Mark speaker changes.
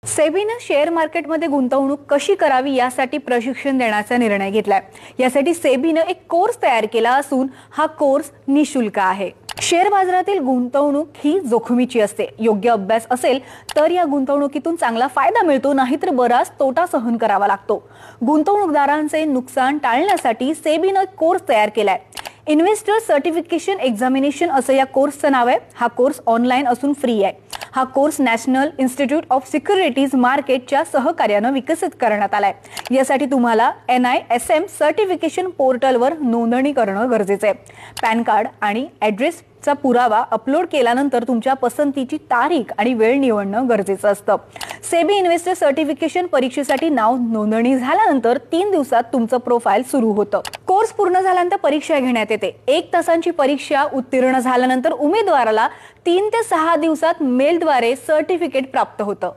Speaker 1: सेबीने share मार्केटमध्ये गुंतवणूक कशी करावी यासाठी प्रशिक्षण देण्याचा निर्णय घेतलाय। यासाठी सेबीने एक कोर्स तयार केला असून हा कोर्स निशुल्क आहे। शेअर बाजारातील गुंतवणूक ही जोखमीची असते। योग्य अभ्यास असेल तर या गुंतवणुकीतून चांगला फायदा मिळतो, नाहीतर बराच तोटा सहन करावा लागतो। गुंतवणूकदारांचे नुकसान टाळण्यासाठी सेबीने एक कोर्स तयार केलाय। इन्व्हेस्टर सर्टिफिकेशन एक्झामिनेशन असं या कोर्सचं नाव आहे। हा कोर्स ऑनलाईन असून फ्री आहे। हा course national institute of securities मार्केटच्या सहकार्याने विकसित करण्यात आलाय। यासाठी तुम्हाला NISM सर्टिफिकेशन पोर्टलवर नोंदणी करणं गरजेचं आहे। पॅन कार्ड आणि ॲड्रेसचा पुरावा अपलोड केल्यानंतर तुमच्या पसंतीची तारीख आणि वेळ निवडणं गरजेचं असतं। सेबी इन्व्हेस्टर सर्टिफिकेशन परीक्षेसाठी नाव नोंदणी झाल्यानंतर 3 दिवसात तुमचं प्रोफाइल सुरू होतं। कोर्स पूर्ण झाल्यानंतर परीक्षा घेण्यात येते। 1 तासांची परीक्षा उत्तीर्ण झाल्यानंतर उमेदवाराला 3 ते 6 दिवसात मेलद्वारे सर्टिफिकेट प्राप्त होतं।